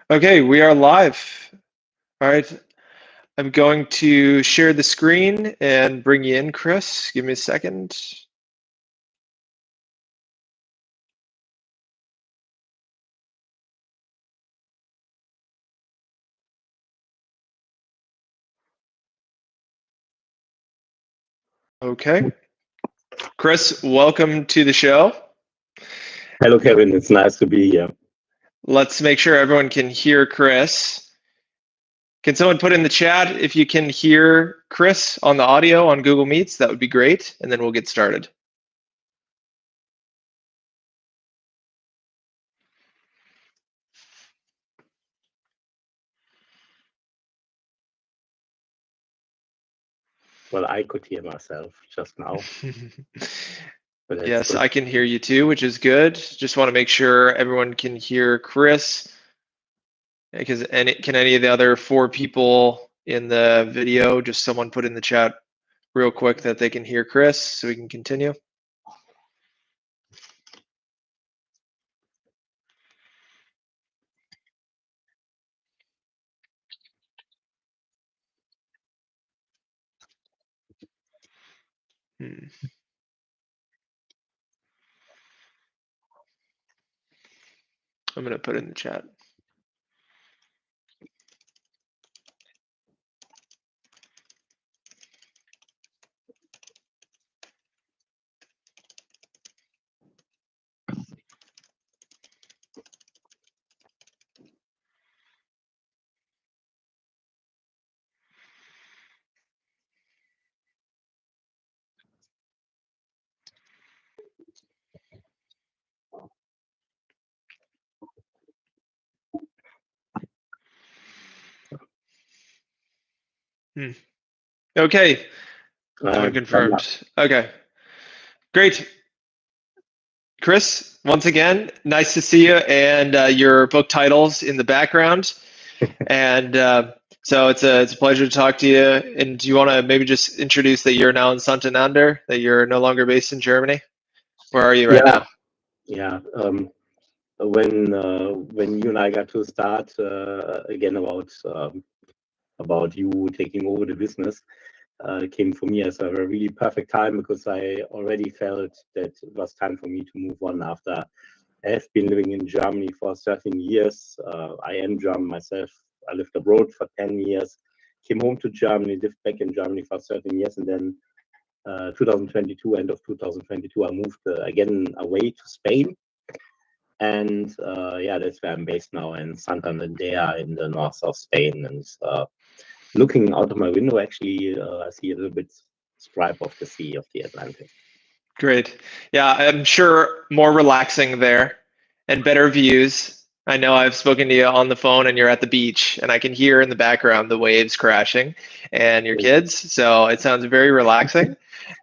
Okay, we are live. All right, I'm going to share the screen and bring you in, Chris. Give me a second. Okay. Chris, welcome to the show. Hello, Kevin. It's nice to be here. Let's make sure everyone can hear Chris. Can someone put in the chat if you can hear Chris on the audio on Google Meets? That would be great, and then we'll get started. Well, I could hear myself just now. Yes, I can hear you too, which is good. Just want to make sure everyone can hear Chris. Because can any of the other 4 people in the video, just someone put in the chat real quick that they can hear Chris so we can continue. I'm going to put it in the chat. Okay, confirmed. Okay, great. Chris, once again, nice to see you, and your book titles in the background. And so it's a pleasure to talk to you. And do you want to maybe just introduce that you're now in Santander, that you're no longer based in Germany? Where are you right now? Yeah. When you and I got to start again about you taking over the business, came for me as a really perfect time, because I already felt that it was time for me to move on after I have been living in Germany for 13 years. I am German myself. I lived abroad for 10 years, came home to Germany, lived back in Germany for 13 years, and then 2022, end of 2022, I moved again away to Spain. And yeah, that's where I'm based now, in Santander in the north of Spain. And looking out of my window, actually, I see a little bit stripe of the sea of the Atlantic. Great. Yeah, I'm sure more relaxing there and better views. I know I've spoken to you on the phone and you're at the beach, and I can hear in the background the waves crashing and your kids. So it sounds very relaxing.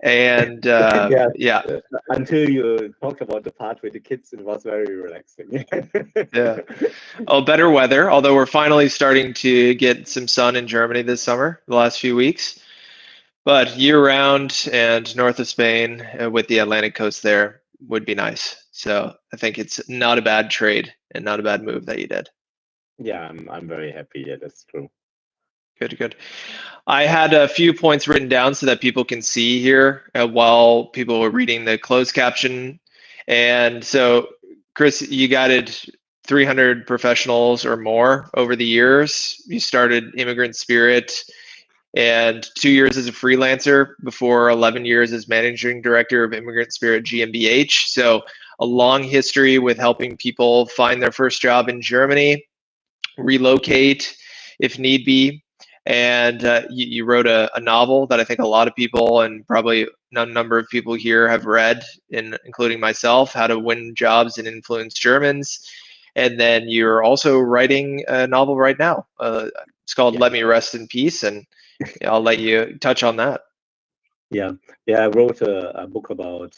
And yeah. Until you talked about the part with the kids, it was very relaxing. Yeah. Oh, better weather. Although we're finally starting to get some sun in Germany this summer, the last few weeks. But year-round and north of Spain with the Atlantic coast there would be nice. So I think it's not a bad trade and not a bad move that you did. Yeah, I'm very happy. Yeah, that's true. Good. I had a few points written down so that people can see here while people were reading the closed caption. And so, Chris, you guided 300 professionals or more over the years. You started Immigrant Spirit and 2 years as a freelancer before 11 years as managing director of Immigrant Spirit GmbH. So a long history with helping people find their first job in Germany, relocate if need be. And you wrote a novel that I think a lot of people, and probably a number of people here, have read, including myself, How to Win Jobs and Influence Germans. And then you're also writing a novel right now. It's called Let Me Rest in Peace, and I'll let you touch on that. Yeah, I wrote a book about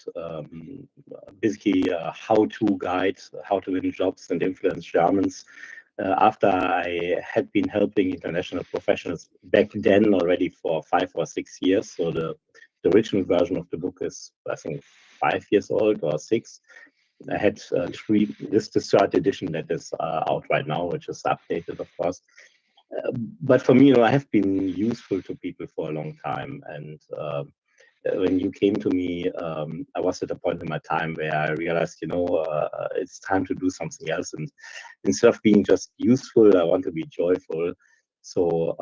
basically how-to guide, how to win jobs and influence Germans. After I had been helping international professionals back then already for 5 or 6 years. So the original version of the book is, I think, 5 years old or 6. I had three. This is the third edition that is out right now, which is updated, of course. But for me, I have been useful to people for a long time, and when you came to me, I was at a point in my time where I realized, it's time to do something else. And instead of being just useful, I want to be joyful. So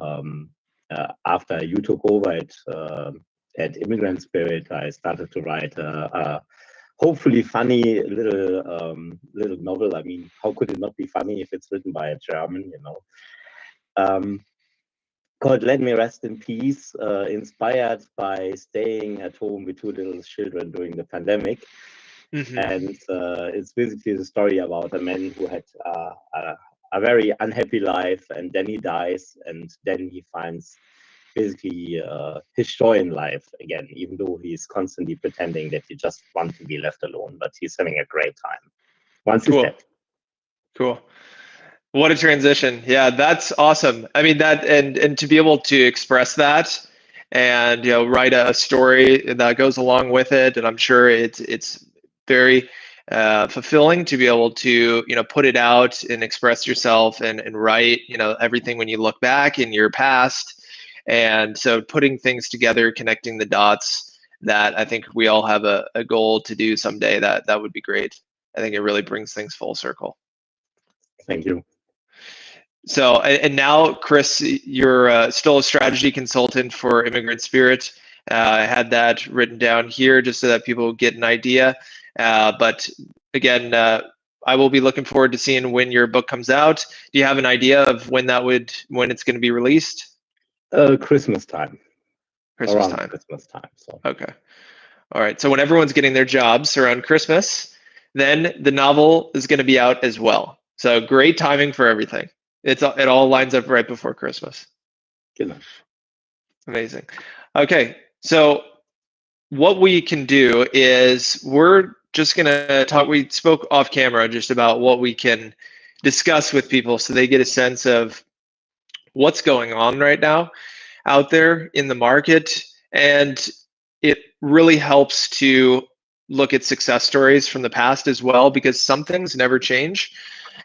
after you took over at Immigrant Spirit, I started to write a hopefully funny little novel. I mean, how could it not be funny if it's written by a German, called Let Me Rest in Peace, inspired by staying at home with two little children during the pandemic. Mm-hmm. And it's basically the story about a man who had a very unhappy life, and then he dies, and then he finds basically his joy in life again, even though he's constantly pretending that he just wants to be left alone, but he's having a great time once he's dead. Cool. What a transition. Yeah, that's awesome. I mean, that and to be able to express that and write a story that goes along with it, and I'm sure it's very fulfilling to be able to put it out and express yourself and write everything when you look back in your past. And so putting things together, connecting the dots, that I think we all have a goal to do someday, that would be great. I think it really brings things full circle. Thank you. So, and now, Chris, you're still a strategy consultant for Immigrant Spirit. I had that written down here just so that people get an idea. But again, I will be looking forward to seeing when your book comes out. Do you have an idea of when it's going to be released? Christmas time. Christmas time. So. Okay. All right. So when everyone's getting their jobs around Christmas, then the novel is going to be out as well. So great timing for everything. It all lines up right before Christmas. Good. Amazing. Okay, so what we can do is we're just gonna talk. We spoke off camera just about what we can discuss with people so they get a sense of what's going on right now out there in the market, and it really helps to look at success stories from the past as well, because some things never change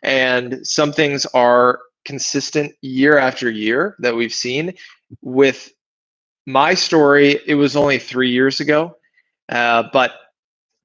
and some things are consistent year after year that we've seen. With my story, it was only 3 years ago, but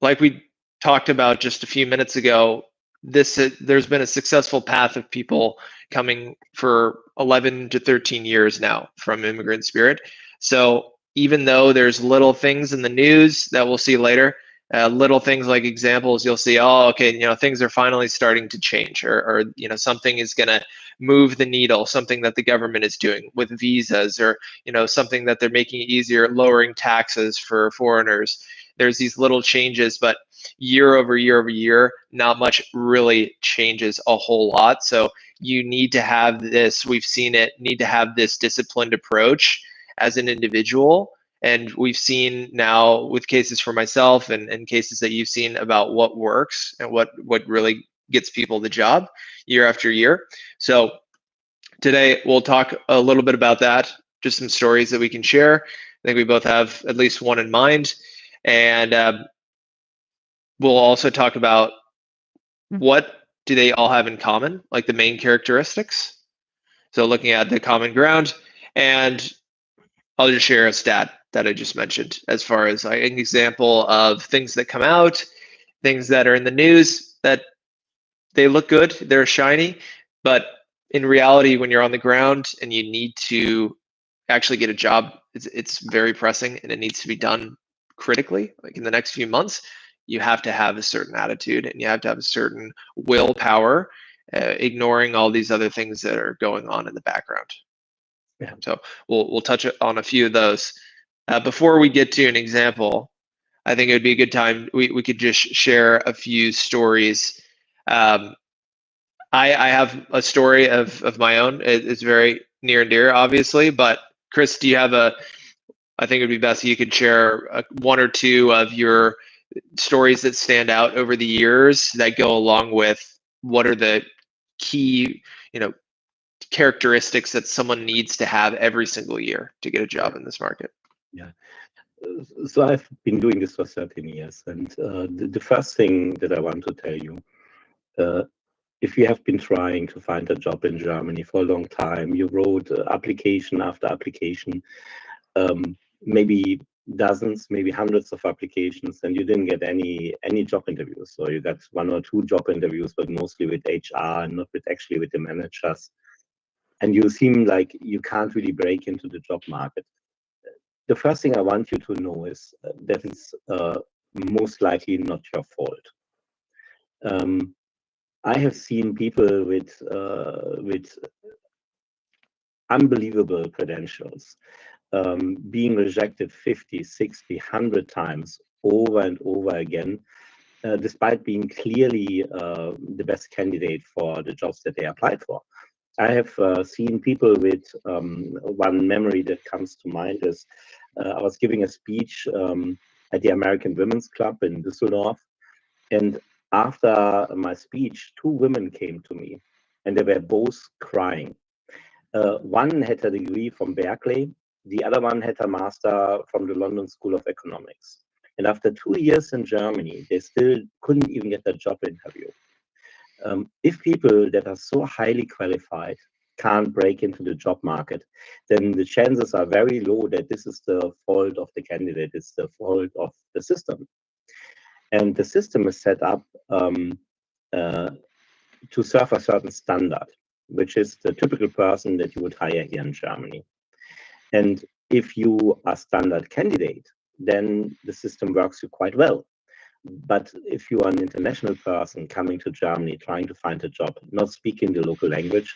like we talked about just a few minutes ago, there's been a successful path of people coming for 11 to 13 years now from Immigrant Spirit. So even though there's little things in the news that we'll see later, little things like examples, you'll see, oh, okay, things are finally starting to change, or something is going to move the needle, something that the government is doing with visas, or something that they're making it easier, lowering taxes for foreigners. There's these little changes, but year over year over year, not much really changes a whole lot. So you need to have this, we've seen it, need to have this disciplined approach as an individual. And we've seen now with cases for myself and cases that you've seen about what works and what really gets people the job year after year. So today we'll talk a little bit about that, just some stories that we can share. I think we both have at least one in mind. And we'll also talk about what do they all have in common, like the main characteristics. So looking at the common ground, and I'll just share a stat that I just mentioned as far as like an example of things that come out, things that are in the news that they look good, they're shiny, but in reality, when you're on the ground and you need to actually get a job, it's very pressing and it needs to be done critically, like in the next few months. You have to have a certain attitude and you have to have a certain willpower, ignoring all these other things that are going on in the background. Yeah. So we'll touch on a few of those. Before we get to an example, I think it would be a good time we could just share a few stories. I have a story of my own. It's very near and dear, obviously, but Chris, do you have I think it would be best if you could share one or two of your stories that stand out over the years that go along with what are the key, characteristics that someone needs to have every single year to get a job in this market. Yeah. So I've been doing this for 13 years, and the first thing that I want to tell you, if you have been trying to find a job in Germany for a long time, you wrote application after application, maybe dozens, maybe hundreds of applications, and you didn't get any job interviews. So you got 1 or 2 job interviews, but mostly with HR and not with the managers. And you seem like you can't really break into the job market. The first thing I want you to know is that it's most likely not your fault. I have seen people with unbelievable credentials being rejected 50, 60, 100 times over and over again, despite being clearly the best candidate for the jobs that they applied for. I have seen people with one memory that comes to mind is I was giving a speech at the American Women's Club in Düsseldorf, and after my speech, 2 women came to me, and they were both crying. One had a degree from Berkeley, the other one had a master from the London School of Economics. And after 2 years in Germany, they still couldn't even get a job interview. If people that are so highly qualified can't break into the job market, then the chances are very low that this is the fault of the candidate, it's the fault of the system. And the system is set up to serve a certain standard, which is the typical person that you would hire here in Germany. And if you are standard candidate, then the system works you quite well. But if you are an international person coming to Germany, trying to find a job, not speaking the local language,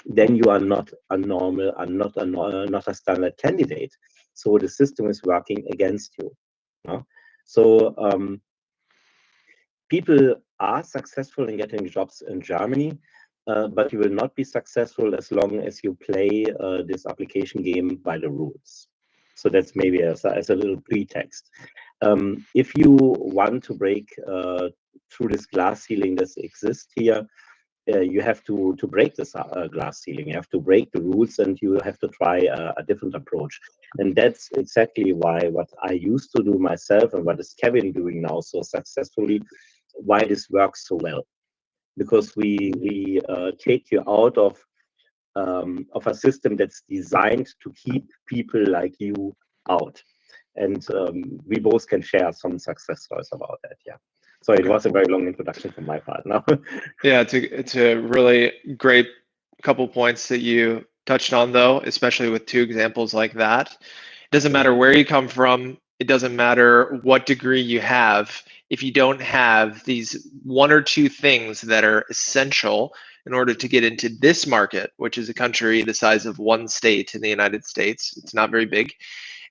then you are not a normal, not a standard candidate. So the system is working against you. So people are successful in getting jobs in Germany, but you will not be successful as long as you play this application game by the rules. So that's maybe as a little pretext. If you want to break through this glass ceiling that exists here, you have to break this glass ceiling. You have to break the rules, and you have to try a different approach. And that's exactly what I used to do myself, and what is Kevin doing now so successfully, why this works so well. Because we take you out of a system that's designed to keep people like you out. And we both can share some success stories about that. Yeah. So it was a very long introduction from my part now. Yeah, it's a really great couple points that you touched on, though, especially with 2 examples like that. It doesn't matter where you come from. It doesn't matter what degree you have. If you don't have these 1 or 2 things that are essential in order to get into this market, which is a country the size of 1 state in the United States, it's not very big.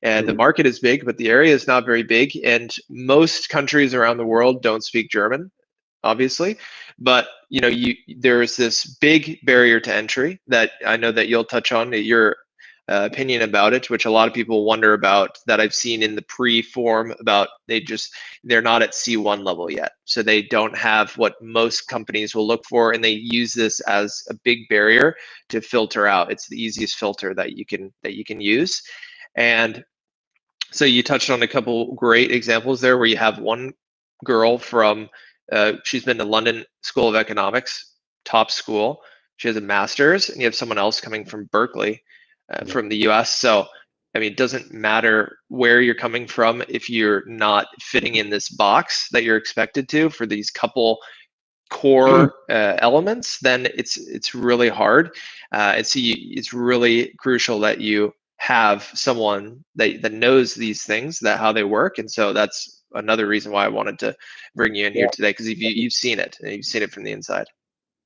And the market is big, but the area is not very big. And most countries around the world don't speak German, obviously. But there's this big barrier to entry that I know that you'll touch on your opinion about it, which a lot of people wonder about, that I've seen in the pre-form about they're not at C1 level yet. So they don't have what most companies will look for, and they use this as a big barrier to filter out. It's the easiest filter that you can use. And so you touched on a couple great examples there, where you have one girl from, she's been to London School of Economics, top school. She has a master's, and you have someone else coming from Berkeley, from the US. So, I mean, it doesn't matter where you're coming from if you're not fitting in this box that you're expected to for these couple core elements, then it's really hard. It's really crucial that you have someone that knows these things, that how they work. And so that's another reason why I wanted to bring you in here today, because you've seen it, and you've seen it from the inside.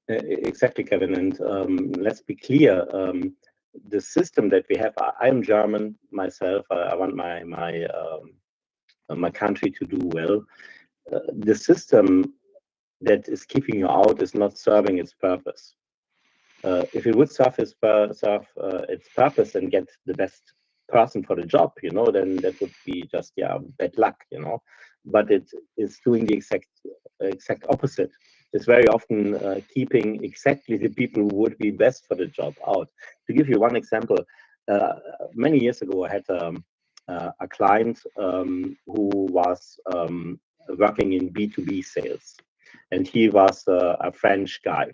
Exactly, Kevin. And let's be clear, the system that we have, I'm German myself. I want my country to do well. The system that is keeping you out is not serving its purpose. If it would serve its purpose and get the best person for the job, then that would be just bad luck, But it is doing the exact opposite. It's very often keeping exactly the people who would be best for the job out. To give you one example, many years ago, I had a client who was working in B2B sales, and he was a French guy.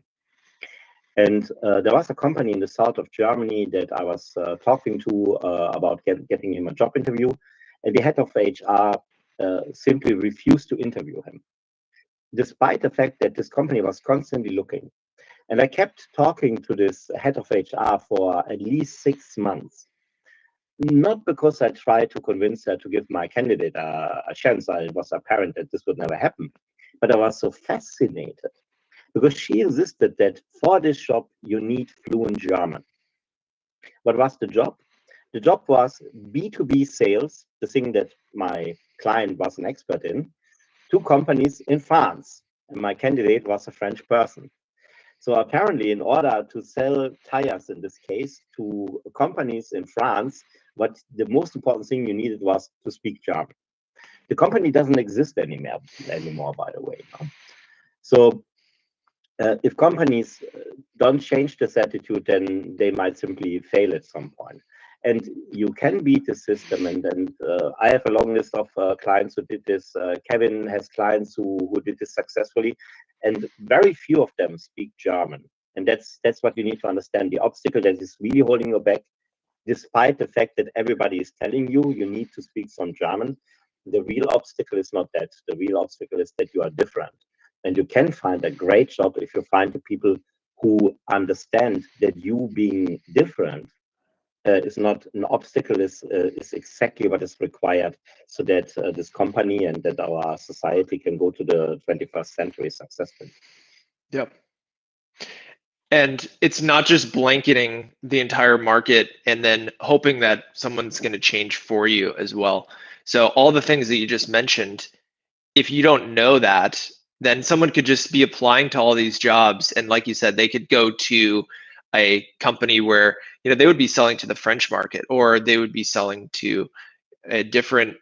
And there was a company in the south of Germany that I was talking to about getting him a job interview, and the head of HR simply refused to interview him, despite the fact that this company was constantly looking. And I kept talking to this head of HR for at least 6 months. Not because I tried to convince her to give my candidate a chance. It was apparent that this would never happen. But I was so fascinated because she insisted that for this job, you need fluent German. What was the job? The job was B2B sales, the thing that my client was an expert in, to companies in France. And my candidate was a French person. So apparently, in order to sell tires in this case to companies in France, what the most important thing you needed was to speak German. The company doesn't exist anymore, by the way. No? So if companies don't change this attitude, then they might simply fail at some point. And you can beat the system. And I have a long list of clients who did this. Kevin has clients who did this successfully, and very few of them speak German. And that's what you need to understand. The obstacle that is really holding you back, despite the fact that everybody is telling you you need to speak some German, the real obstacle is not that. The real obstacle is that you are different. And you can find a great job if you find the people who understand that you being different is not an obstacle, is exactly what is required so that this company and that our society can go to the 21st century successfully. Yep. And it's not just blanketing the entire market and then hoping that someone's going to change for you as well. So all the things that you just mentioned, if you don't know that, then someone could just be applying to all these jobs. And like you said, they could go to a company where, they would be selling to the French market, or they would be selling to a different,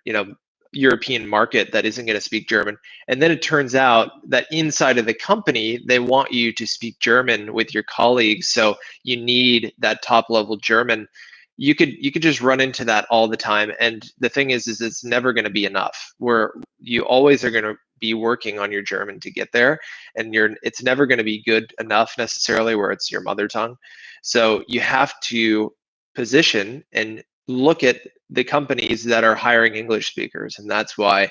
European market that isn't going to speak German. And then it turns out that inside of the company, they want you to speak German with your colleagues. So you need that top level German. You could just run into that all the time. And the thing is it's never going to be enough. Where you always are going to be working on your German to get there. And it's never going to be good enough necessarily where it's your mother tongue. So you have to position and look at the companies that are hiring English speakers. And that's why,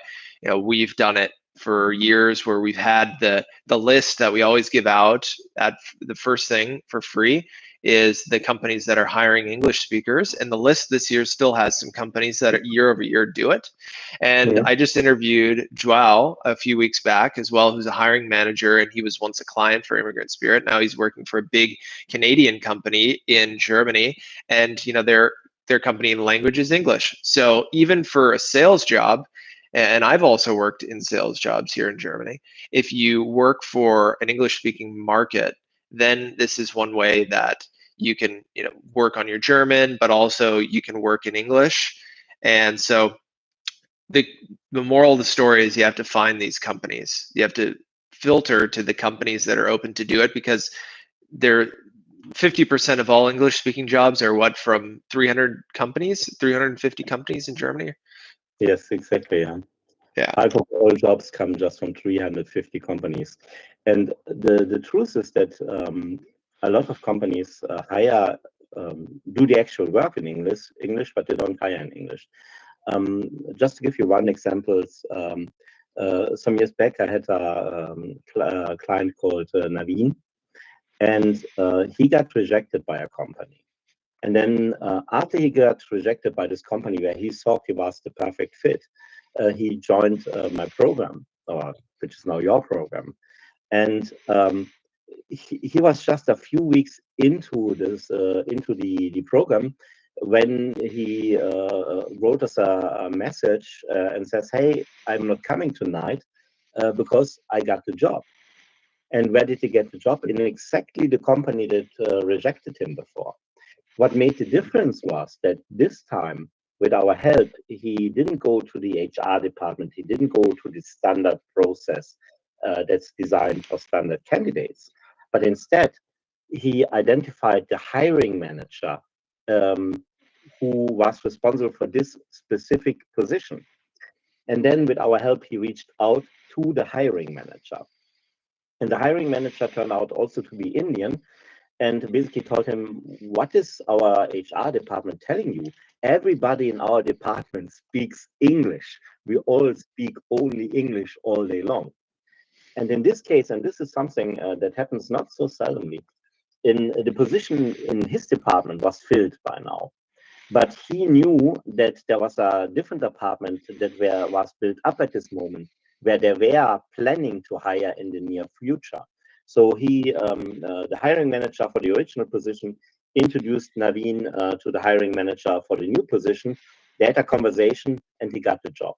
we've done it for years, where we've had the list that we always give out at the first thing for free is the companies that are hiring English speakers. And the list this year still has some companies that year over year do it. And I just interviewed Joao a few weeks back as well, who's a hiring manager, and he was once a client for Immigrant Spirit. Now he's working for a big Canadian company in Germany, and their company language is English. So even for a sales job, and I've also worked in sales jobs here in Germany, if you work for an English speaking market, then this is one way that you can work on your German, but also you can work in English. And so the moral of the story is you have to find these companies. You have to filter to the companies that are open to do it, because they're 50% of all English speaking jobs are from 300 companies, 350 companies in Germany. Yes, exactly. Yeah. Half of all jobs come just from 350 companies. And the truth is that a lot of companies hire, do the actual work in English, but they don't hire in English. Just to give you one example, some years back, I had a client called Naveen, and he got rejected by a company. And then after he got rejected by this company where he thought he was the perfect fit, he joined my program, which is now your program. And he was just a few weeks into the program when he wrote us a message and says, "Hey, I'm not coming tonight because I got the job." And where did he get the job? In exactly the company that rejected him before. What made the difference was that this time, with our help, he didn't go to the HR department. He didn't go to the standard process that's designed for standard candidates. But instead, he identified the hiring manager who was responsible for this specific position. And then with our help, he reached out to the hiring manager. And the hiring manager turned out also to be Indian, and basically told him, what is our HR department telling you? Everybody in our department speaks English. We all speak only English all day long. And in this case, and this is something that happens not so seldomly, in the position in his department was filled by now. But he knew that there was a different department that was built up at this moment, where they were planning to hire in the near future. So the hiring manager for the original position introduced Naveen to the hiring manager for the new position. They had a conversation and he got the job.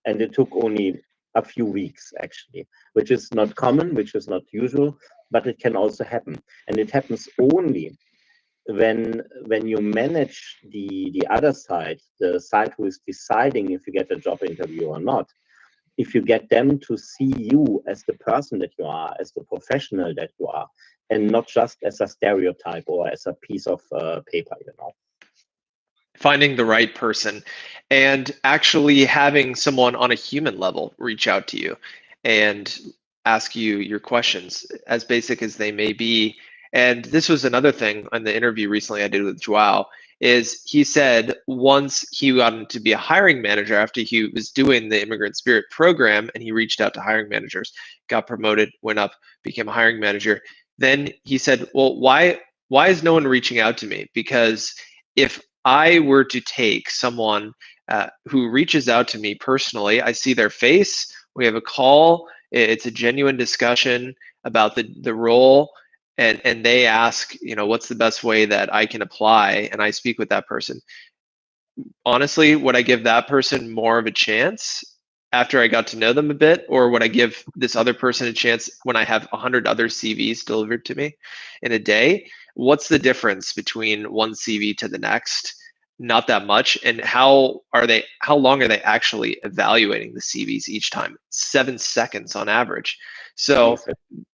And it took only a few weeks, actually, which is not common, which is not usual, but it can also happen. And it happens only when you manage the other side, the side who is deciding if you get a job interview or not. If you get them to see you as the person that you are, as the professional that you are, and not just as a stereotype or as a piece of paper, you know. Finding the right person and actually having someone on a human level reach out to you and ask you your questions, as basic as they may be. And this was another thing on the interview recently I did with Joao, is he said once he got to be a hiring manager after he was doing the Immigrant Spirit program, and he reached out to hiring managers, got promoted, went up, became a hiring manager. Then he said, well, why is no one reaching out to me? Because if I were to take someone who reaches out to me personally, I see their face, we have a call, it's a genuine discussion about the role, and they ask, what's the best way that I can apply, and I speak with that person. Honestly, would I give that person more of a chance after I got to know them a bit, or would I give this other person a chance when I have 100 other CVs delivered to me in a day? What's the difference between one CV to the next? Not that much. And how long are they actually evaluating the CVs each time? 7 seconds on average. So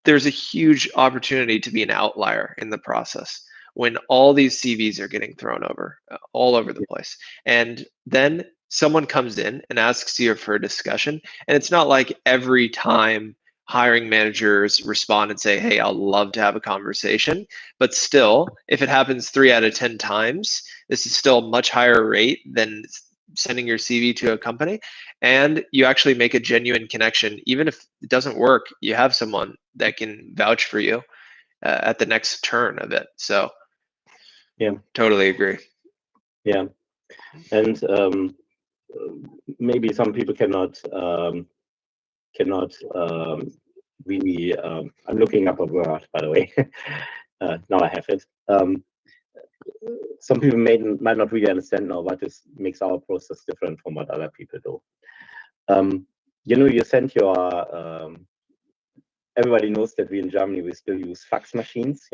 there's a huge opportunity to be an outlier in the process when all these CVs are getting thrown over all over the place. And then someone comes in and asks you for a discussion. And it's not like every time hiring managers respond and say, hey, I'll love to have a conversation. But still, if it happens 3 out of 10 times, this is still a much higher rate than sending your CV to a company. And you actually make a genuine connection. Even if it doesn't work, you have someone that can vouch for you at the next turn of it. So yeah, totally agree. Yeah. And maybe some people cannot really, I'm looking up a word, by the way. Now I have it. Some people might not really understand now what makes our process different from what other people do. You send your, everybody knows that we in Germany, we still use fax machines,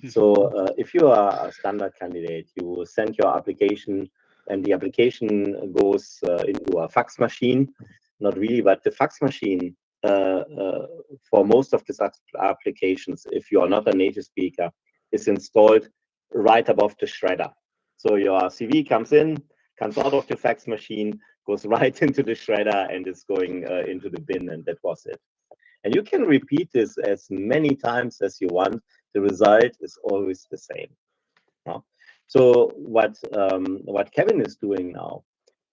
So if you are a standard candidate, you send your application and the application goes into a fax machine. Not really, but the fax machine, for most of the applications, if you are not a native speaker, is installed right above the shredder. So your CV comes out of the fax machine, goes right into the shredder, and is going into the bin, and that was it. And you can repeat this as many times as you want. The result is always the same. So what Kevin is doing now,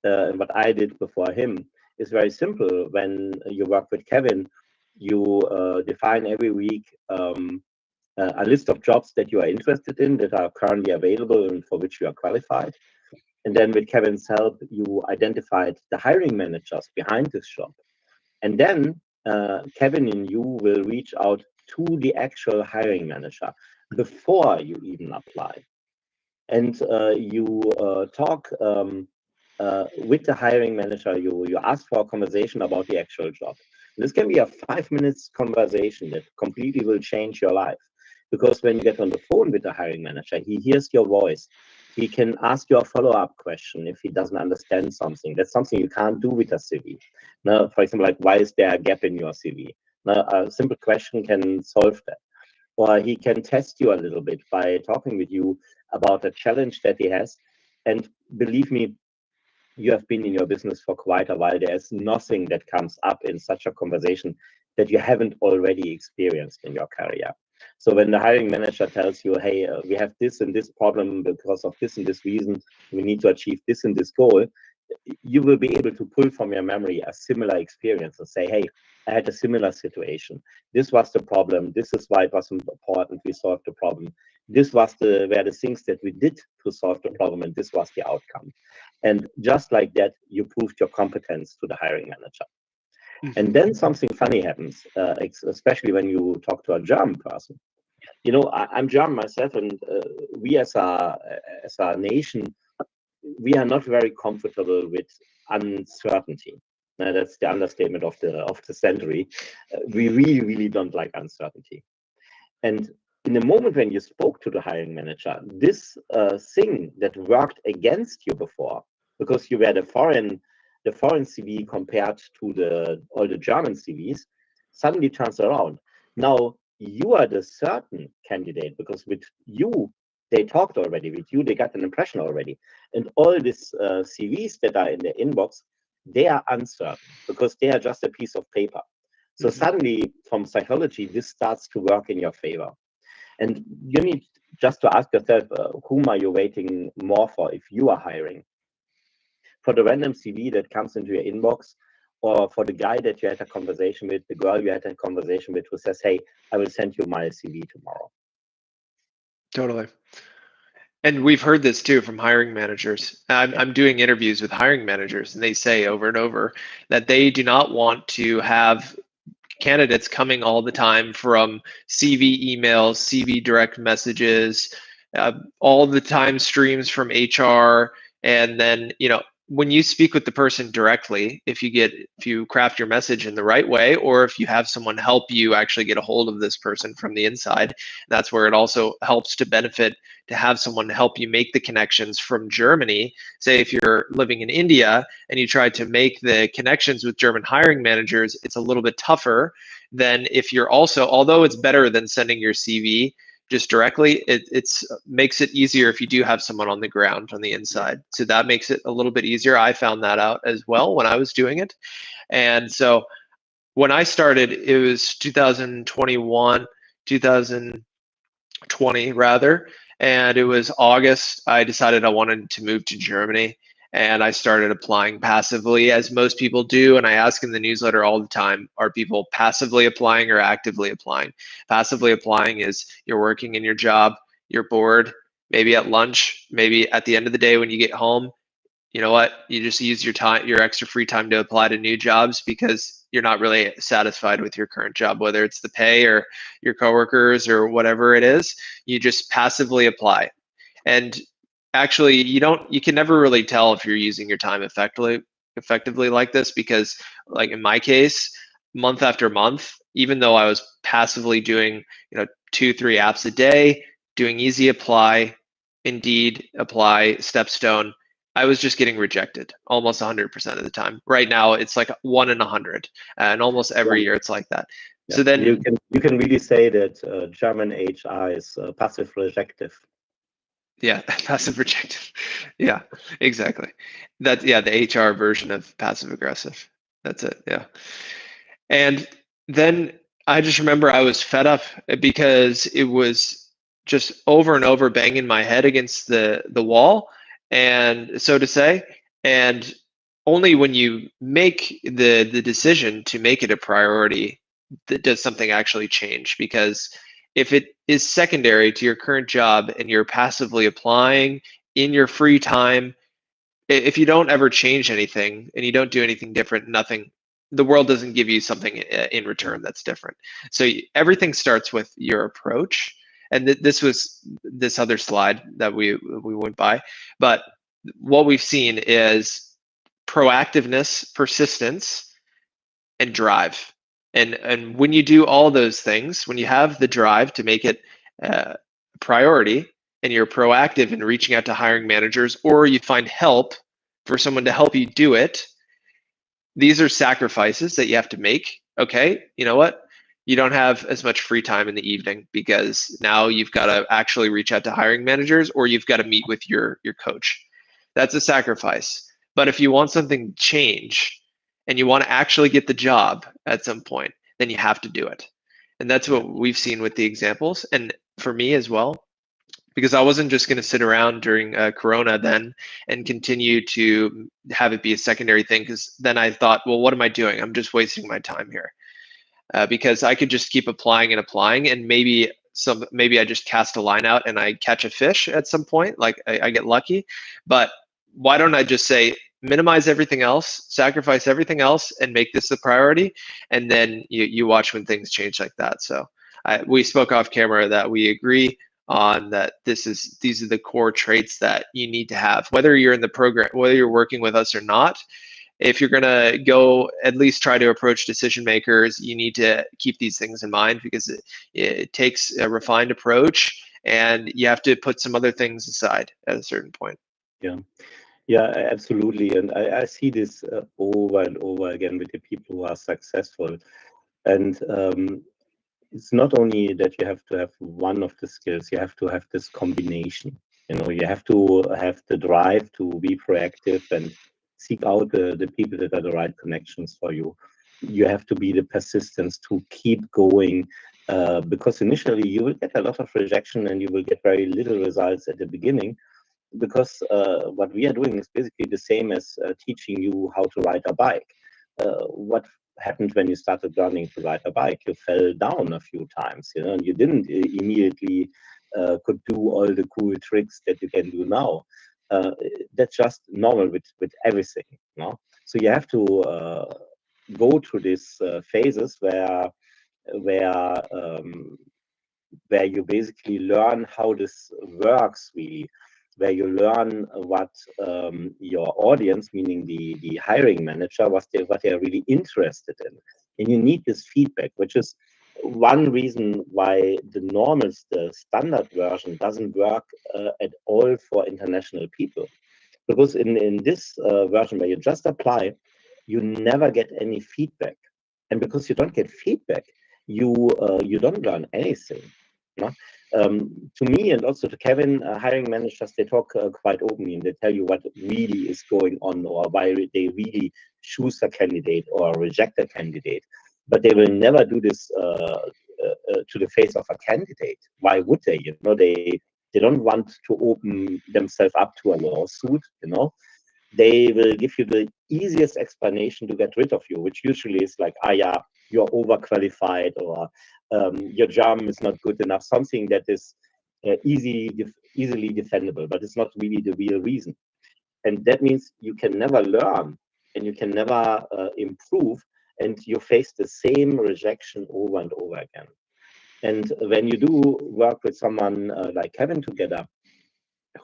and what I did before him, is very simple. When you work with Kevin, you define every week a list of jobs that you are interested in, that are currently available and for which you are qualified. And then with Kevin's help, you identified the hiring managers behind this job. And then Kevin and you will reach out to the actual hiring manager before you even apply. And you talk with the hiring manager, you ask for a conversation about the actual job. And this can be a 5 minutes conversation that completely will change your life. Because when you get on the phone with the hiring manager, he hears your voice. He can ask you a follow-up question if he doesn't understand something. That's something you can't do with a CV. Now, for example, like, why is there a gap in your CV? Now, a simple question can solve that. Or he can test you a little bit by talking with you about a challenge that he has And believe me, you have been in your business for quite a while. There's nothing that comes up in such a conversation that you haven't already experienced in your career. So when the hiring manager tells you, hey, we have this and this problem because of this and this reason, we need to achieve this and this goal, you will be able to pull from your memory a similar experience and say, hey, I had a similar situation. This was the problem. This is why it was important we solved the problem. This was were the things that we did to solve the problem, and this was the outcome. And just like that, you proved your competence to the hiring manager. And then something funny happens, especially when you talk to a German person. You know, I'm German myself, and we as a nation, we are not very comfortable with uncertainty. That's the understatement of the century. We really don't like uncertainty. And in the moment when you spoke to the hiring manager, this thing that worked against you before, because you were the foreign CV compared to all the German CVs, suddenly turns around. Now you are the certain candidate because with you they talked already, with you they got an impression already, and all these CVs that are in the inbox, they are uncertain because they are just a piece of paper. So suddenly, from psychology, this starts to work in your favor. And you need just to ask yourself, whom are you waiting more for if you are hiring? For the random CV that comes into your inbox, or for the guy that you had a conversation with, the girl you had a conversation with who says, hey, I will send you my CV tomorrow. Totally. And we've heard this too from hiring managers. I'm doing interviews with hiring managers, and they say over and over that they do not want to have candidates coming all the time from CV emails, CV direct messages, all the time streams from HR. And then, when you speak with the person directly, if you craft your message in the right way, or if you have someone help you actually get a hold of this person from the inside, that's where it also helps to benefit to have someone help you make the connections from Germany. Say if you're living in India and you try to make the connections with German hiring managers, it's a little bit tougher than if you're also, although it's better than sending your CV just directly, it makes it easier if you do have someone on the ground on the inside. So that makes it a little bit easier. I found that out as well when I was doing it. And so when I started, it was 2021, 2020 rather, and it was August. I decided I wanted to move to Germany, and I started applying passively, as most people do. And I ask in the newsletter all the time, are people passively applying or actively applying? Passively applying is you're working in your job, you're bored, maybe at lunch, maybe at the end of the day when you get home, you know what? You just use your time, your extra free time to apply to new jobs because you're not really satisfied with your current job, whether it's the pay or your coworkers or whatever it is. You just passively apply. And actually, you can never really tell if you're using your time effectively like this, because like in my case, month after month, even though I was passively doing 2-3 apps a day, doing easy apply, Indeed apply, Stepstone, I was just getting rejected almost 100% of the time. Right now it's like 1 in 100, and almost every year it's like that. Yeah. So then you can really say that German HR is passive rejective. Yeah, passive rejective. Yeah, exactly. The HR version of passive aggressive. That's it. Yeah. And then I just remember I was fed up because it was just over and over banging my head against the wall, and so to say. And only when you make the decision to make it a priority does something actually change. Because if it is secondary to your current job and you're passively applying in your free time, if you don't ever change anything and you don't do anything different, nothing, the world doesn't give you something in return that's different. So everything starts with your approach. And this was this other slide that we went by, but what we've seen is proactiveness, persistence, and drive. And when you do all those things, when you have the drive to make it a priority, and you're proactive in reaching out to hiring managers, or you find help for someone to help you do it, these are sacrifices that you have to make. Okay, you know what? You don't have as much free time in the evening because now you've got to actually reach out to hiring managers, or you've got to meet with your coach. That's a sacrifice. But if you want something to change and you want to actually get the job at some point, then you have to do it. And that's what we've seen with the examples. And for me as well, because I wasn't just going to sit around during Corona then and continue to have it be a secondary thing. Because then I thought, well, what am I doing? I'm just wasting my time here. Because I could just keep applying and applying, and maybe I just cast a line out and I catch a fish at some point, like I get lucky. But why don't I just say minimize everything else, sacrifice everything else, and make this the priority, and then you watch when things change like that. So we spoke off camera that we agree on that. These are the core traits that you need to have, whether you're in the program, whether you're working with us or not. If you're going to go at least try to approach decision makers, you need to keep these things in mind, because it takes a refined approach, and you have to put some other things aside at a certain point. Yeah, absolutely. And I see this over and over again with the people who are successful. And it's not only that you have to have one of the skills, you have to have this combination. You have to have the drive to be proactive and seek out the people that are the right connections for you. You have to be the persistence to keep going, because initially you will get a lot of rejection and you will get very little results at the beginning, because what we are doing is basically the same as teaching you how to ride a bike. What happened when you started learning to ride a bike? You fell down a few times, and you didn't immediately could do all the cool tricks that you can do now. That's just normal with everything. So you have to go through these phases where you basically learn how this works really, where you learn what your audience, meaning the hiring manager, what they're really interested in. And you need this feedback, which is one reason why the standard version doesn't work at all for international people. Because in this version where you just apply, you never get any feedback. And because you don't get feedback, you don't learn anything. To me and also to Kevin, hiring managers, they talk quite openly, and they tell you what really is going on, or why they really choose a candidate or reject a candidate. But they will never do this to the face of a candidate. Why would they? They don't want to open themselves up to a lawsuit. They will give you the easiest explanation to get rid of you, which usually is like, yeah, you're overqualified, or your German is not good enough, something that is easily defendable, but it's not really the real reason. And that means you can never learn, and you can never improve, and you face the same rejection over and over again. And when you do work with someone like Kevin together,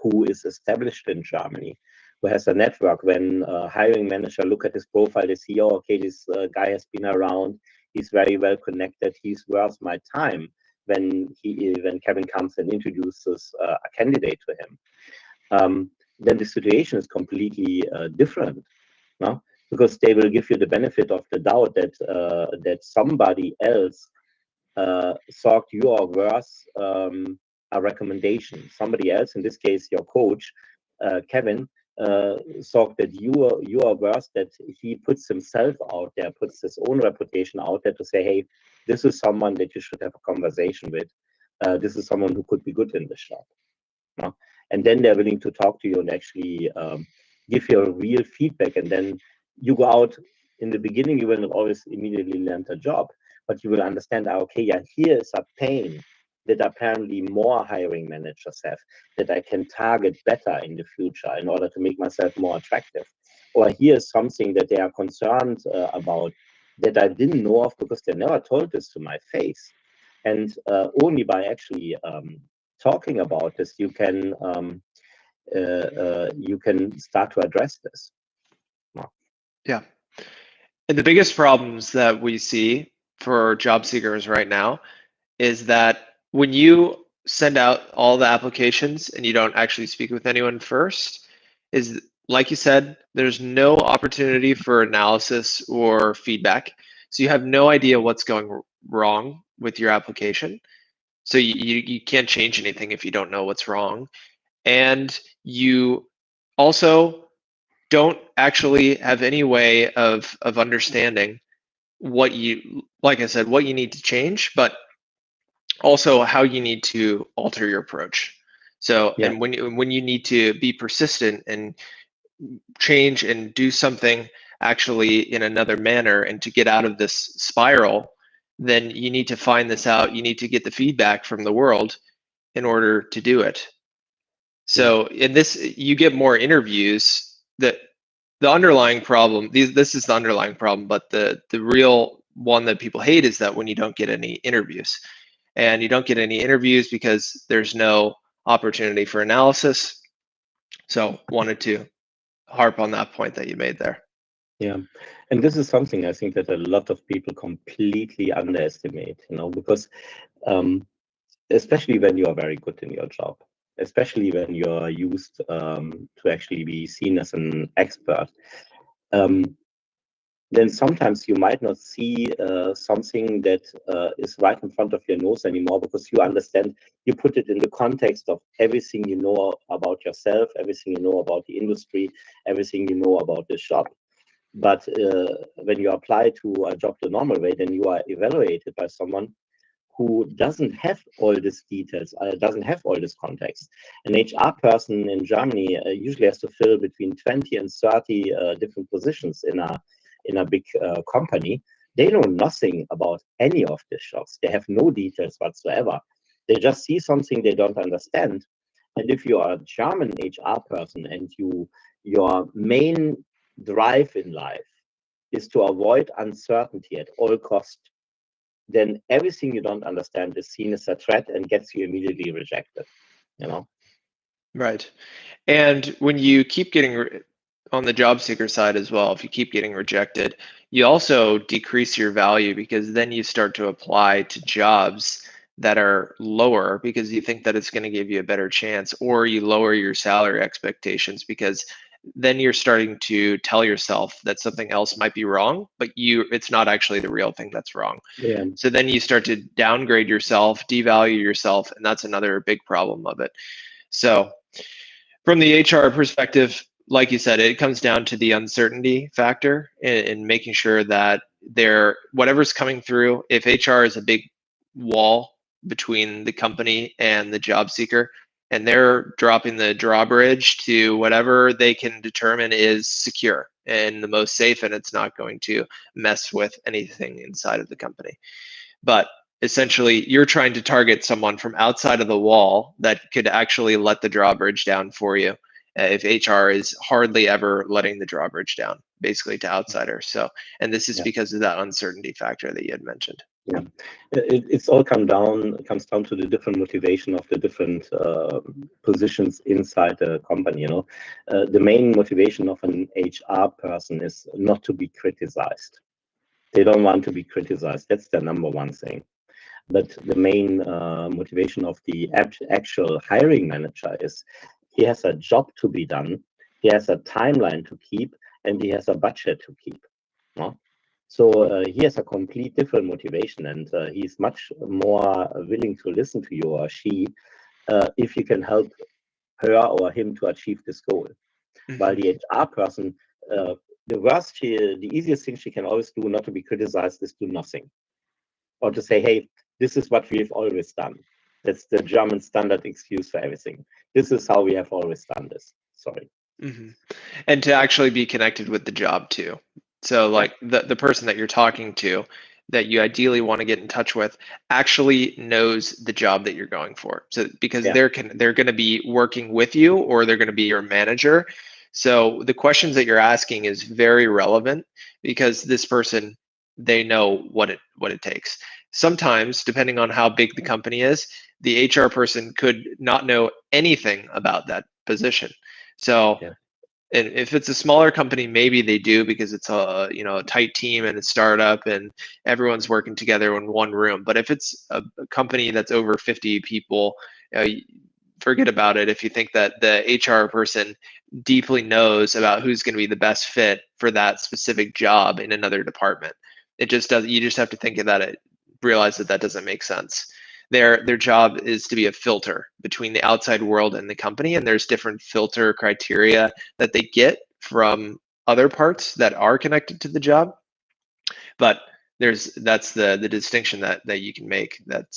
who is established in Germany, who has a network, when hiring manager look at his profile, they see, oh, okay, this guy has been around, he's very well connected, he's worth my time. When Kevin comes and introduces a candidate to him, then the situation is completely different, no? Because they will give you the benefit of the doubt that somebody else thought you are worth a recommendation. Somebody else, in this case your coach, Kevin, thought that you are worth that he puts himself out there, puts his own reputation out there to say, hey, this is someone that you should have a conversation with. This is someone who could be good in this job. No? And then they're willing to talk to you and actually give you a real feedback. And then you go out. In the beginning, you will not always immediately land a job, but you will understand, okay, yeah, here is a pain that apparently more hiring managers have, that I can target better in the future in order to make myself more attractive. Or here's something that they are concerned about that I didn't know of, because they never told this to my face. And only by actually talking about this, you can start to address this. Yeah. And the biggest problems that we see for job seekers right now is that when you send out all the applications and you don't actually speak with anyone first, is, like you said, there's no opportunity for analysis or feedback. So you have no idea what's going wrong with your application. So you can't change anything if you don't know what's wrong. And you also don't actually have any way of understanding what you, like I said, what you need to change, but also how you need to alter your approach. So, Yeah. and when you need to be persistent and change and do something actually in another manner and to get out of this spiral, then you need to find this out. You need to get the feedback from the world in order to do it. So in this, you get more interviews. That the underlying problem, this is the underlying problem, but the real one that people hate is that when you don't get any interviews, and you don't get any interviews because there's no opportunity for analysis. So wanted to harp on that point that you made there. Yeah, and this is something I think that a lot of people completely underestimate, because especially when you are very good in your job, especially when you are used to actually be seen as an expert, then sometimes you might not see something that is right in front of your nose anymore, because you understand, you put it in the context of everything you know about yourself, everything you know about the industry, everything you know about this job. But when you apply to a job the normal way, then you are evaluated by someone who doesn't have all these details, doesn't have all this context. An HR person in Germany usually has to fill between 20 and 30 different positions in a big company. They know nothing about any of these jobs. They have no details whatsoever. They just see something they don't understand. And if you are a German HR person and your main drive in life is to avoid uncertainty at all costs, then everything you don't understand is seen as a threat and gets you immediately rejected. Right. And when you keep getting on the job seeker side as well, if you keep getting rejected, you also decrease your value, because then you start to apply to jobs that are lower because you think that it's going to give you a better chance, or you lower your salary expectations because then you're starting to tell yourself that something else might be wrong, but it's not actually the real thing that's wrong. Yeah. So then you start to downgrade yourself, devalue yourself, and that's another big problem of it. So from the HR perspective, like you said, it comes down to the uncertainty factor in making sure that whatever's coming through, if HR is a big wall between the company and the job seeker, and they're dropping the drawbridge to whatever they can determine is secure and the most safe, and it's not going to mess with anything inside of the company. But essentially, you're trying to target someone from outside of the wall that could actually let the drawbridge down for you, if HR is hardly ever letting the drawbridge down, basically, to outsiders. So, and this is because of that uncertainty factor that you had mentioned. Yeah, it's all comes down to the different motivation of the different positions inside the company. The main motivation of an HR person is not to be criticized. They don't want to be criticized. That's the number one thing. But the main motivation of the actual hiring manager is he has a job to be done, he has a timeline to keep, and he has a budget to keep. So he has a complete different motivation, and he's much more willing to listen to you or she if you can help her or him to achieve this goal. While the HR person, the easiest thing she can always do not to be criticized is do nothing, or to say, hey, this is what we've always done. That's the German standard excuse for everything. This is how we have always done this. Sorry. And to actually be connected with the job too. So like the person that you're talking to, that you ideally want to get in touch with, actually knows the job that you're going for. So because they're going to be working with you, or they're going to be your manager. So the questions that you're asking is very relevant, because this person, they know what it takes. Sometimes, depending on how big the company is, the HR person could not know anything about that position. So and if it's a smaller company, maybe they do, because it's a tight team and a startup and everyone's working together in one room. But if it's a company that's over 50 people, forget about it. If you think that the HR person deeply knows about who's going to be the best fit for that specific job in another department, it just does. You just have to think of that. Realize that doesn't make sense. Their job is to be a filter between the outside world and the company, and there's different filter criteria that they get from other parts that are connected to the job. But that's the distinction that you can make, that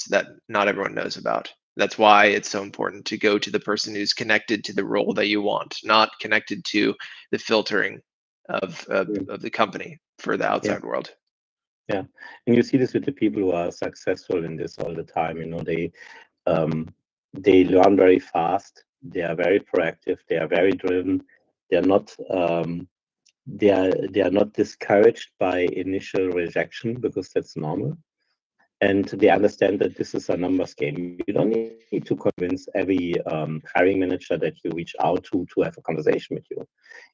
not everyone knows about. That's why it's so important to go to the person who's connected to the role that you want, not connected to the filtering of the company for the outside world. Yeah, and you see this with the people who are successful in this all the time. They learn very fast. They are very proactive. They are very driven. They are not discouraged by initial rejection, because that's normal. And they understand that this is a numbers game. You don't need to convince every hiring manager that you reach out to have a conversation with you.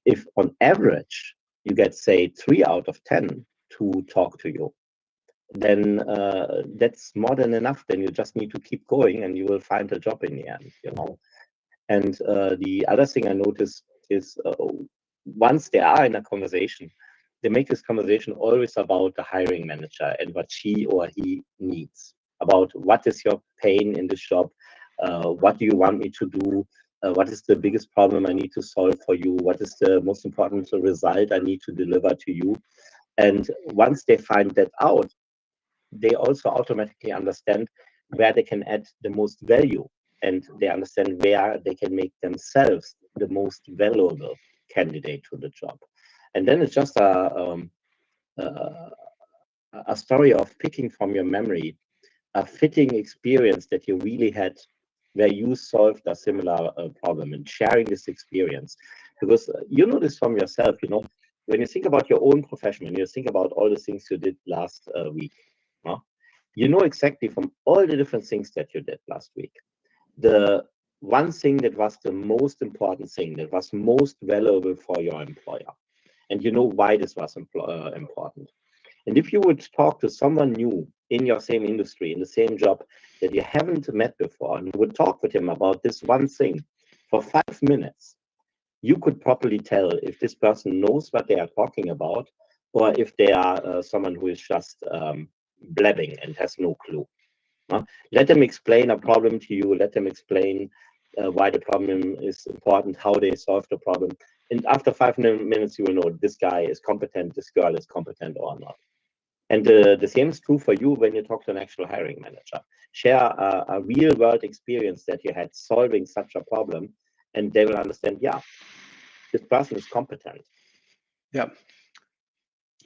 If on average you get, say, 3 out of 10 to talk to you, then that's more than enough. Then you just need to keep going, and you will find a job in the end. And the other thing I notice is, once they are in a conversation, they make this conversation always about the hiring manager and what she or he needs. About what is your pain in the job, what do you want me to do, what is the biggest problem I need to solve for you, what is the most important result I need to deliver to you. And once they find that out, they also automatically understand where they can add the most value, and they understand where they can make themselves the most valuable candidate to the job. And then it's just a story of picking from your memory a fitting experience that you really had, where you solved a similar problem, and sharing this experience. Because you know this from yourself, when you think about your own profession, when you think about all the things you did last week, you know exactly from all the different things that you did last week, the one thing that was the most important thing, that was most valuable for your employer. And you know why this was important. And if you would talk to someone new in your same industry, in the same job that you haven't met before, and you would talk with him about this one thing for 5 minutes, you could probably tell if this person knows what they are talking about, or if they are someone who is just blabbing and has no clue. Let them explain a problem to you. Let them explain why the problem is important, how they solve the problem. And after 5 minutes, you will know this guy is competent, this girl is competent or not. And the same is true for you when you talk to an actual hiring manager. Share a real world experience that you had solving such a problem, and they will understand, yeah, this person is competent. Yeah.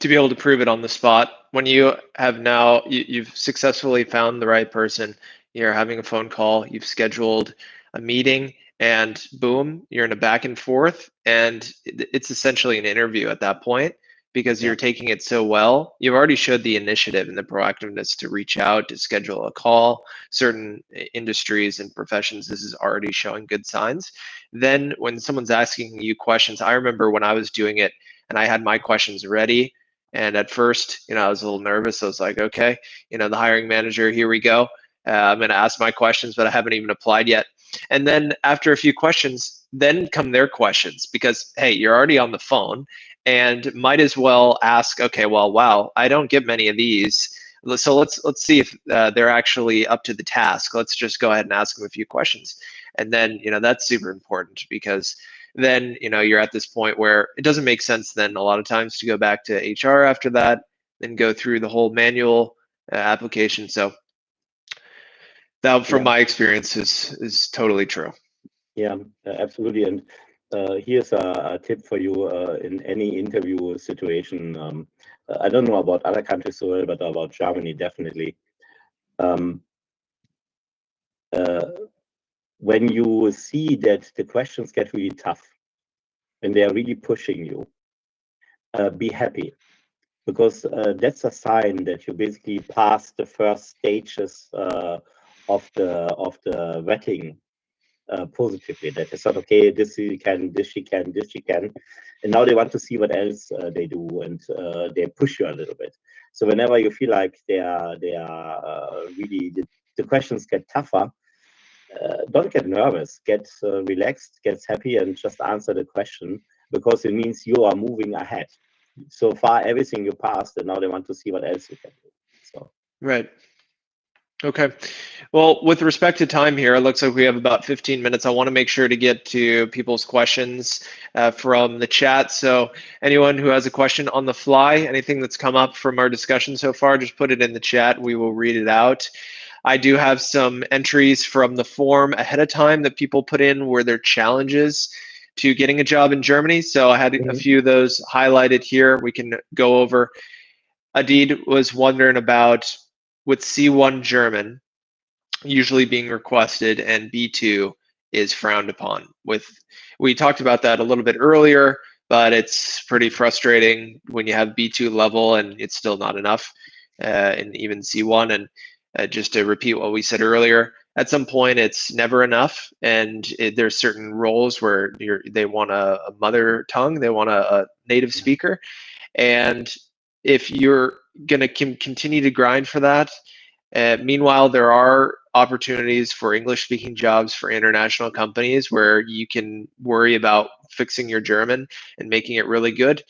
To be able to prove it on the spot, when you have now, you've successfully found the right person, you're having a phone call, you've scheduled a meeting, and boom, you're in a back and forth, and it's essentially an interview at that point, because you're taking it so well. You've already showed the initiative and the proactiveness to reach out, to schedule a call. Certain industries and professions, this is already showing good signs. Then when someone's asking you questions, I remember when I was doing it and I had my questions ready, and at first, I was a little nervous. I was like, okay, the hiring manager, here we go. I'm going to ask my questions, but I haven't even applied yet. And then after a few questions, then come their questions, because, hey, you're already on the phone and might as well ask, okay, well, wow, I don't get many of these. So let's see if they're actually up to the task. Let's just go ahead and ask them a few questions. And then, that's super important, because then you're at this point where it doesn't make sense then a lot of times to go back to HR after that, then go through the whole manual application. So that, from my experience, is totally true. Yeah, absolutely. And here's a tip for you in any interview situation. I don't know about other countries so well, but about Germany, definitely. When you see that the questions get really tough and they are really pushing you, be happy, because that's a sign that you basically passed the first stages of the vetting positively. That they thought, okay, this she can, this she can, this she can, and now they want to see what else they do, and they push you a little bit. So whenever you feel like they are really the questions get tougher, don't get nervous, get relaxed, get happy, and just answer the question, because it means you are moving ahead. So far, everything you passed, and now they want to see what else you can do. So right. Okay. Well, with respect to time here, it looks like we have about 15 minutes. I want to make sure to get to people's questions from the chat. So anyone who has a question on the fly, anything that's come up from our discussion so far, just put it in the chat. We will read it out. I do have some entries from the form ahead of time that people put in where their challenges to getting a job in Germany. So I had a few of those highlighted here. We can go over. Adid was wondering about with C1 German usually being requested and B2 is frowned upon. We talked about that a little bit earlier, but it's pretty frustrating when you have B2 level and it's still not enough, and even C1. And just to repeat what we said earlier, at some point it's never enough, and there's certain roles where they want a mother tongue, they want a native speaker, and if you're going to continue to grind for that, meanwhile, there are opportunities for English speaking jobs for international companies where you can worry about fixing your German and making it really good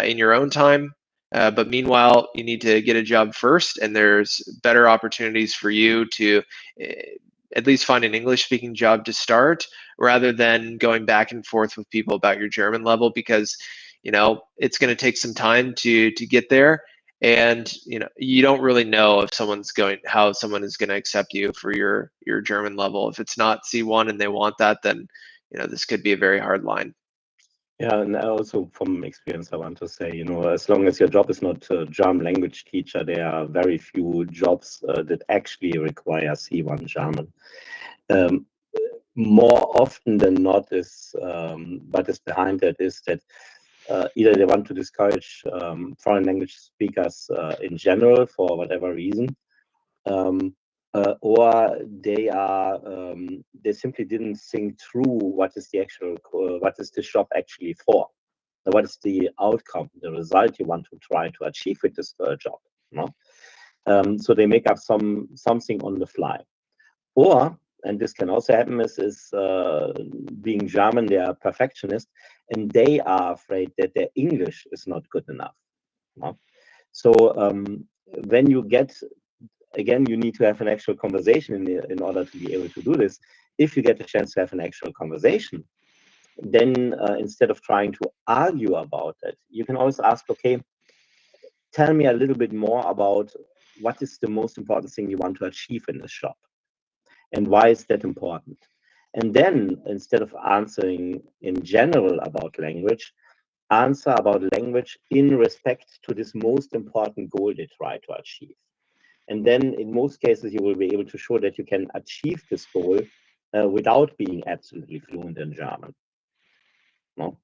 in your own time. But meanwhile, you need to get a job first, and there's better opportunities for you to uh, at least find an English speaking job to start rather than going back and forth with people about your German level, because it's going to take some time to get there, and you don't really know if how someone is going to accept you for your German level. If it's not C1 and they want that, then this could be a very hard line. Yeah, and also from experience, I want to say, as long as your job is not a German language teacher, there are very few jobs that actually require C1 German. More often than not what is behind that is that either they want to discourage foreign language speakers in general for whatever reason, or they simply didn't think through what is the job actually for, what is the outcome, the result you want to try to achieve with this job. So they make up something on the fly, or, and this can also happen, is being German, they are perfectionist, and they are afraid that their English is not good enough. So when you get, again, you need to have an actual conversation in order to be able to do this. If you get a chance to have an actual conversation, then instead of trying to argue about it, you can always ask, okay, tell me a little bit more about what is the most important thing you want to achieve in this job, and why is that important? And then instead of answering in general about language, answer about language in respect to this most important goal they try to achieve. And then in most cases, you will be able to show that you can achieve this goal without being absolutely fluent in German. No?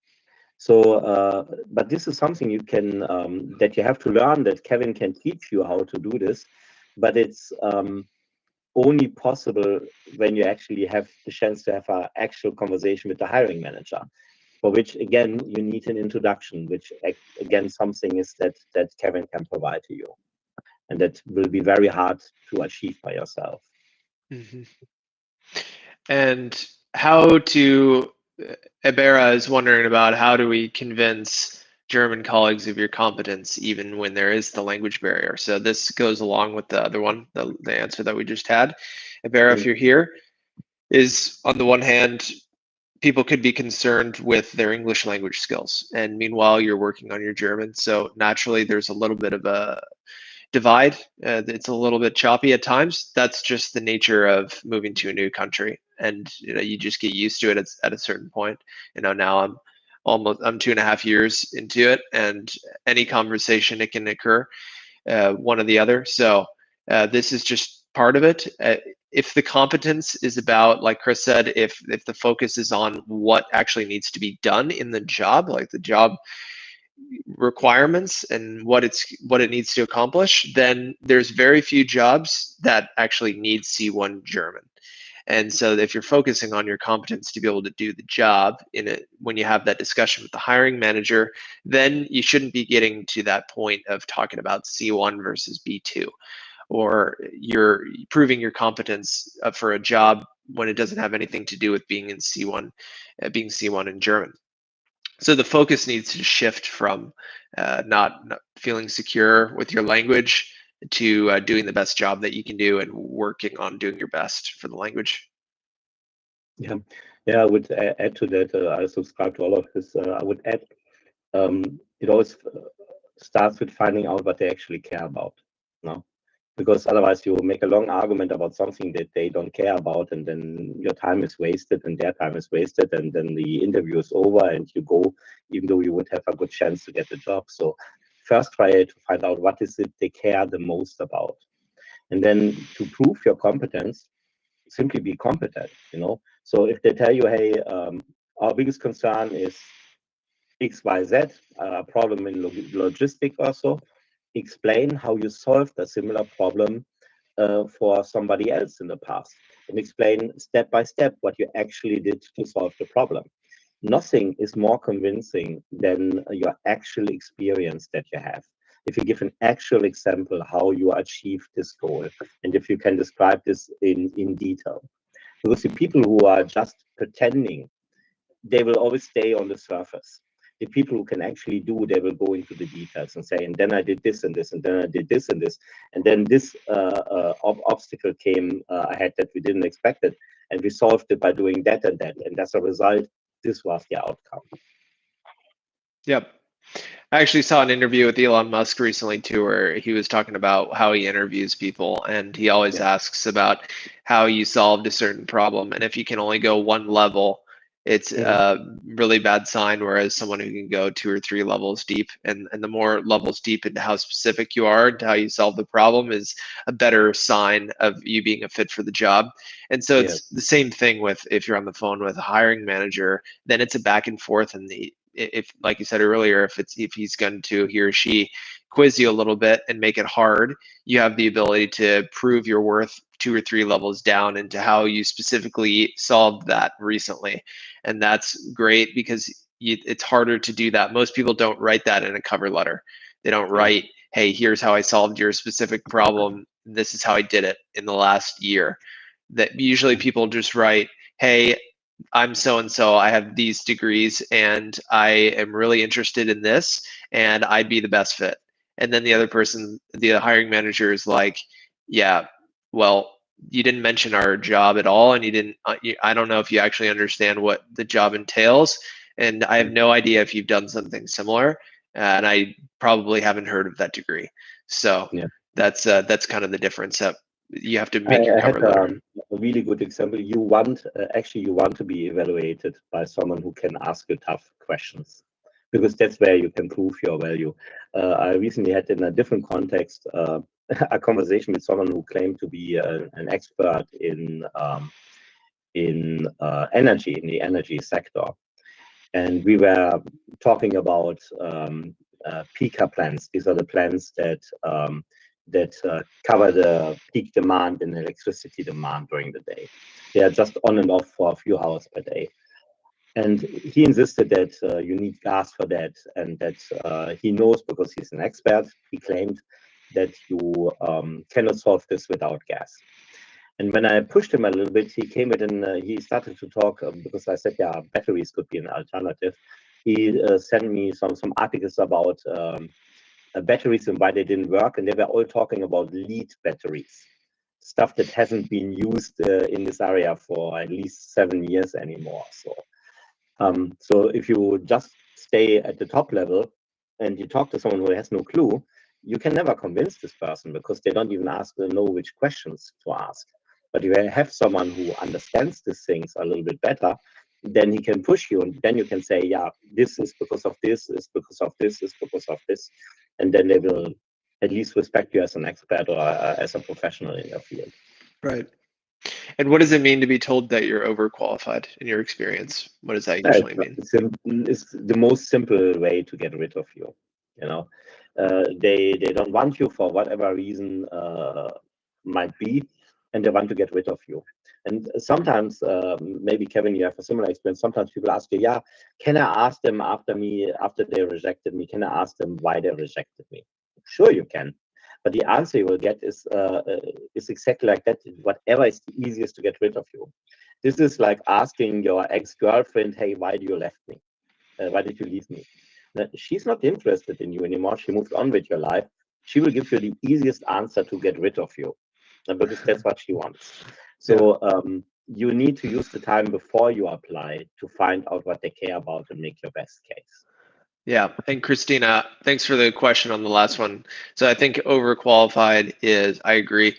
So, but this is something you can, that you have to learn, that Kevin can teach you how to do this, but it's only possible when you actually have the chance to have an actual conversation with the hiring manager, for which, again, you need an introduction, which, again, something is that Kevin can provide to you. And that will be very hard to achieve by yourself. Mm-hmm. And Ibera is wondering about how do we convince German colleagues of your competence even when there is the language barrier. So this goes along with the other one, the answer that we just had. Ibera, if you're here, is on the one hand, people could be concerned with their English language skills, and meanwhile you're working on your German. So naturally there's a little bit of a divide. It's a little bit choppy at times. That's just the nature of moving to a new country, and you just get used to it at a certain point. Now I'm 2.5 years into it, and any conversation it can occur, one or the other. So this is just part of it. If the competence is about, like Chris said, if the focus is on what actually needs to be done in the job, like the job requirements and what it needs to accomplish, then there's very few jobs that actually need C1 German. And so if you're focusing on your competence to be able to do the job when you have that discussion with the hiring manager, then you shouldn't be getting to that point of talking about C1 versus B2, or you're proving your competence for a job when it doesn't have anything to do with being in C1, being C1 in German. So the focus needs to shift from not feeling secure with your language to doing the best job that you can do and working on doing your best for the language. Yeah, I would add to that. I subscribe to all of this. I would add, it always starts with finding out what they actually care about. No, because otherwise you make a long argument about something that they don't care about, and then your time is wasted and their time is wasted, and then the interview is over and you go, even though you would have a good chance to get the job. So first try to find out what is it they care the most about. And then to prove your competence, simply be competent, So if they tell you, hey, our biggest concern is XYZ, problem in logistic also, explain how you solved a similar problem for somebody else in the past, and explain step by step what you actually did to solve the problem. Nothing is more convincing than your actual experience that you have. If you give an actual example how you achieved this goal, and if you can describe this in detail. Because the people who are just pretending, they will always stay on the surface. The people who can actually do, they will go into the details and say, and then I did this and this, and then I did this and this, and then this obstacle came ahead that we didn't expect it, and we solved it by doing that and that, and as a result, this was the outcome. Yep. I actually saw an interview with Elon Musk recently too, where he was talking about how he interviews people, and he always asks about how you solved a certain problem, and if you can only go one level, it's a really bad sign. Whereas someone who can go 2 or 3 levels deep, and the more levels deep into how specific you are and how you solve the problem, is a better sign of you being a fit for the job. And so it's the same thing with if you're on the phone with a hiring manager, then it's a back and forth, and if, like you said earlier, if he's going to, he or she, quiz you a little bit and make it hard, you have the ability to prove your worth 2 or 3 levels down into how you specifically solved that recently. And that's great because it's harder to do that. Most people don't write that in a cover letter. They don't write, hey, here's how I solved your specific problem. This is how I did it in the last year. That usually people just write, hey, I'm so and so, I have these degrees, and I am really interested in this, and I'd be the best fit. And then the other person, the hiring manager, is like, yeah, well, you didn't mention our job at all, and you didn't, I don't know if you actually understand what the job entails, and I have no idea if you've done something similar, and I probably haven't heard of that degree. So that's kind of the difference. That you have to make your cover letter. A really good example. You want to be evaluated by someone who can ask you tough questions, because that's where you can prove your value. I recently had, in a different context, a conversation with someone who claimed to be an expert in energy, in the energy sector, and we were talking about peaker plants. These are the plants that cover the peak demand in electricity demand during the day. They are just on and off for a few hours per day. And he insisted that you need gas for that, and that he knows, because he's an expert, he claimed that you cannot solve this without gas. And when I pushed him a little bit, he came in and he started to talk, because I said, yeah, batteries could be an alternative. He sent me some articles about batteries and why they didn't work, and they were all talking about lead batteries, stuff that hasn't been used in this area for at least 7 years anymore. So if you just stay at the top level and you talk to someone who has no clue, you can never convince this person, because they don't even know which questions to ask. But if you have someone who understands these things a little bit better, then he can push you, and then you can say, yeah, this is because of this, is because of this, is because of this, and then they will at least respect you as an expert or as a professional in your field. Right. And what does it mean to be told that you're overqualified in your experience? What does that usually mean? It's the most simple way to get rid of you. They don't want you for whatever reason might be, and they want to get rid of you. And sometimes, maybe Kevin, you have a similar experience. Sometimes people ask you, yeah, can I ask them after they rejected me? Can I ask them why they rejected me? Sure, you can. But the answer you will get is exactly like that. Whatever is the easiest to get rid of you. This is like asking your ex-girlfriend, hey, why did you leave me? Why did you leave me? Now, she's not interested in you anymore. She moved on with your life. she will give you the easiest answer to get rid of you, because that's what she wants. So you need to use the time before you apply to find out what they care about and make your best case. Yeah, and Christina, thanks for the question on the last one. So I think overqualified is, I agree.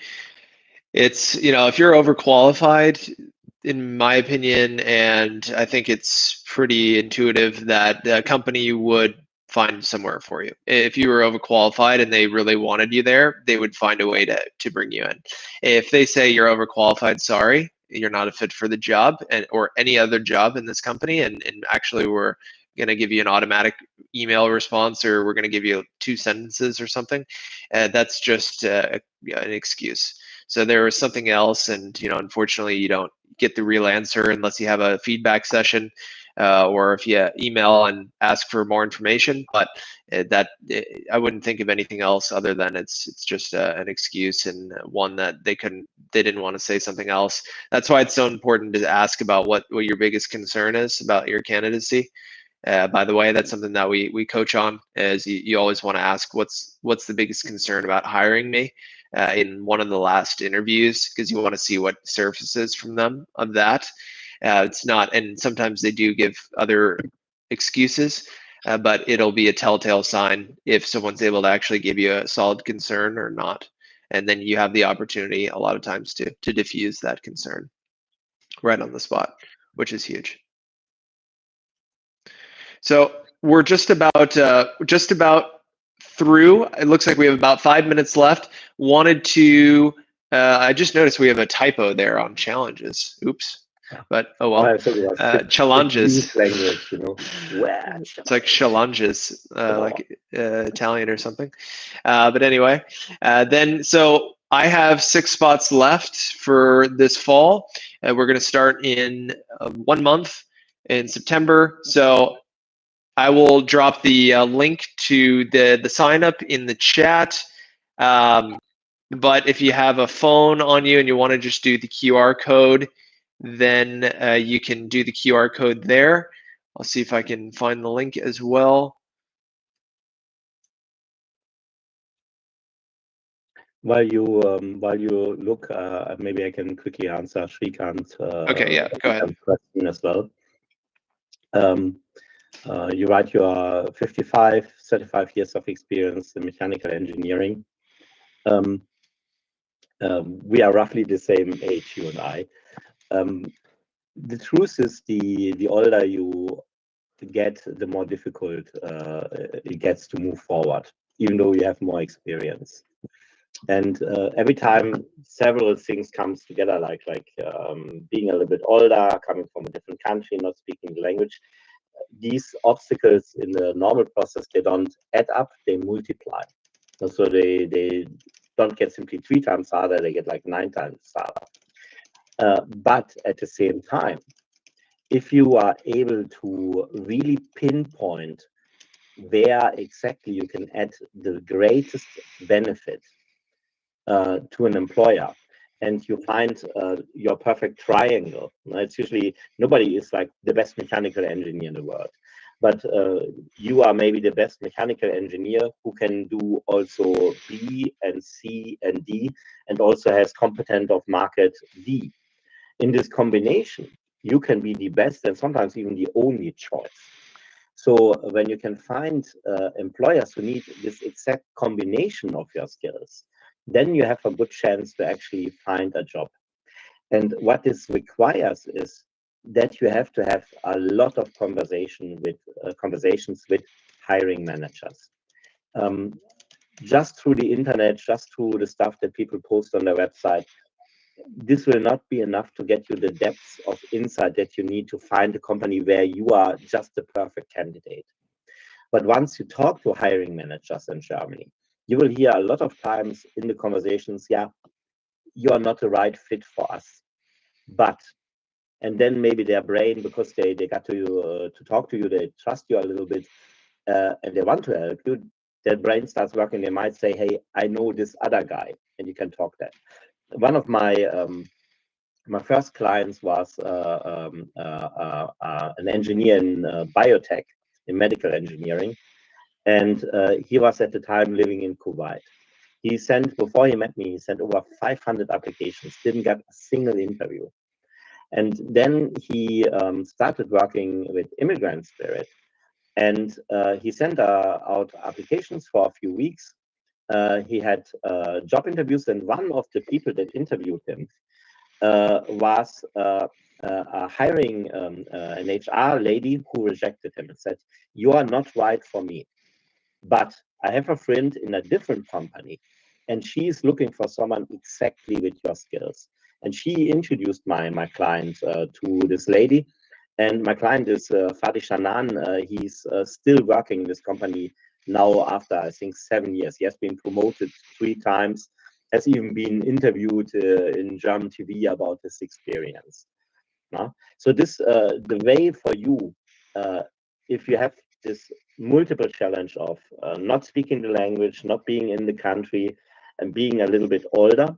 It's, if you're overqualified, in my opinion, and I think it's pretty intuitive that the company would find somewhere for you. If you were overqualified and they really wanted you there, they would find a way to bring you in. If they say you're overqualified, sorry, you're not a fit for the job or any other job in this company, and actually we're going to give you an automatic email response, or we're going to give you 2 sentences or something, that's just an excuse. So there was something else, and unfortunately, you don't get the real answer unless you have a feedback session, or if you email and ask for more information. But I wouldn't think of anything else other than it's just an excuse, and one that they didn't want to say something else. That's why it's so important to ask about what your biggest concern is about your candidacy. By the way, that's something that we coach on, is you always want to ask what's the biggest concern about hiring me in one of the last interviews, because you want to see what surfaces from them of that. It's not, and sometimes they do give other excuses, but it'll be a telltale sign if someone's able to actually give you a solid concern or not. And then you have the opportunity a lot of times to diffuse that concern right on the spot, which is huge. So we're just about through. It looks like we have about 5 minutes left. Wanted to, I just noticed we have a typo there on challenges. Oops. But oh well. Challenges. Language, It's like challenges, like Italian or something. But anyway, then so I have 6 spots left for this fall. We're going to start in 1 month in September. So I will drop the link to the sign up in the chat. But if you have a phone on you and you want to just do the QR code, then you can do the QR code there. I'll see if I can find the link as well. While you look, maybe I can quickly answer Shrikant. Okay, yeah, go ahead. Question as well. You write you are 55, 35 years of experience in mechanical engineering. We are roughly the same age, you and I. The truth is, the older you get, the more difficult it gets to move forward, even though you have more experience. And every time several things comes together, like being a little bit older, coming from a different country, not speaking the language, these obstacles in the normal process, they don't add up, they multiply. So they don't get simply 3 times harder, they get like 9 times harder. But at the same time, if you are able to really pinpoint where exactly you can add the greatest benefit to an employer, and you find your perfect triangle. It's usually, nobody is like the best mechanical engineer in the world, but you are maybe the best mechanical engineer who can do also B and C and D, and also has competent of market D. In this combination, you can be the best and sometimes even the only choice. So when you can find employers who need this exact combination of your skills, then you have a good chance to actually find a job. And what this requires is that you have to have a lot of conversations with hiring managers. Just through the internet, just through the stuff that people post on their website, this will not be enough to get you the depths of insight that you need to find a company where you are just the perfect candidate. But once you talk to hiring managers in Germany, you will hear a lot of times in the conversations, yeah, you are not the right fit for us. But, and then maybe their brain, because they got to talk to you, they trust you a little bit, and they want to help you, their brain starts working. They might say, hey, I know this other guy, and you can talk that. One of my first clients was an engineer in biotech, in medical engineering. And he was at the time living in Kuwait. He sent, before he met me, he sent over 500 applications, didn't get a single interview. And then he started working with Immigrant Spirit. And he sent out applications for a few weeks. He had job interviews, and one of the people that interviewed him was hiring an HR lady who rejected him and said, "You are not right for me, but I have a friend in a different company, and she's looking for someone exactly with your skills." And she introduced my client to this lady. And my client is Fadi Shanan. He's still working in this company now after, I think, 7 years. He has been promoted 3 times, has even been interviewed in German TV about his experience. So this, the way for you, if you have this multiple challenge of not speaking the language, not being in the country, and being a little bit older,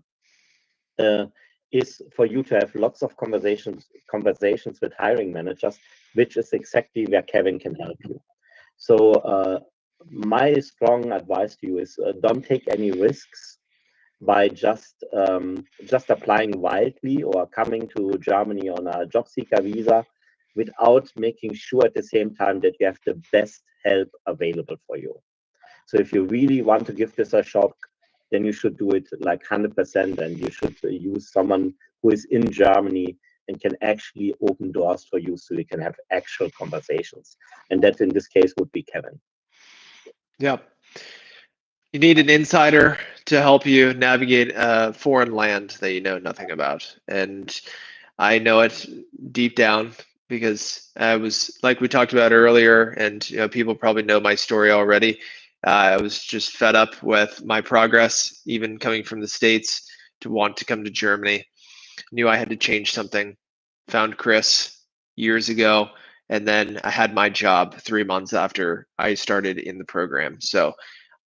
is for you to have lots of conversations with hiring managers, which is exactly where Kevin can help you. So my strong advice to you is don't take any risks by just applying wildly or coming to Germany on a job seeker visa without making sure at the same time that you have the best help available for you. So if you really want to give this a shot, then you should do it like 100%, and you should use someone who is in Germany and can actually open doors for you so you can have actual conversations. And that in this case would be Kevin. Yeah. You need an insider to help you navigate a foreign land that you know nothing about. And I know it deep down because I was, like we talked about earlier, and people probably know my story already. I was just fed up with my progress, even coming from the States to want to come to Germany. Knew I had to change something. Found Chris years ago, and then I had my job 3 months after I started in the program. So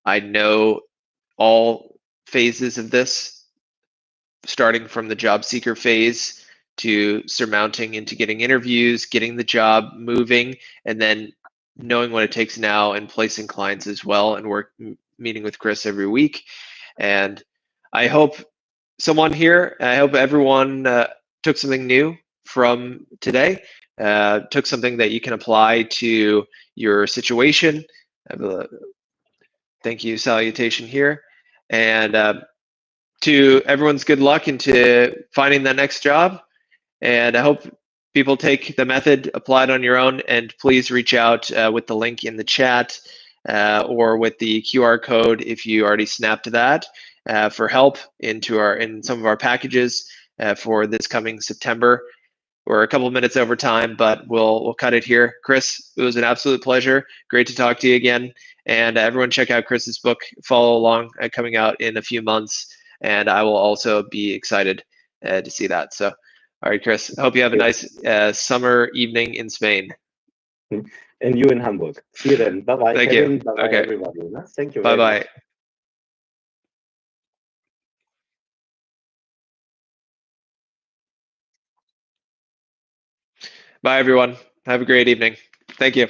I know all phases of this, starting from the job seeker phase to surmounting into getting interviews, getting the job moving, and then knowing what it takes now and placing clients as well, and meeting with Chris every week. And I hope someone here, I hope everyone took something new from today, took something that you can apply to your situation. I have a thank you salutation here. And to everyone's good luck into finding that next job. And I hope people take the method, apply it on your own, and please reach out with the link in the chat or with the QR code if you already snapped that for help in some of our packages for this coming September. We're a couple of minutes over time, but we'll cut it here. Chris, it was an absolute pleasure. Great to talk to you again. And everyone check out Chris's book, Follow Along, coming out in a few months. And I will also be excited to see that. So, all right, Chris, I hope you have a nice summer evening in Spain. And you in Hamburg. See you then. Bye-bye, Thank Kevin. you. Bye-bye, Okay. everybody. Thank you. Bye-bye. Bye, everyone. Have a great evening. Thank you.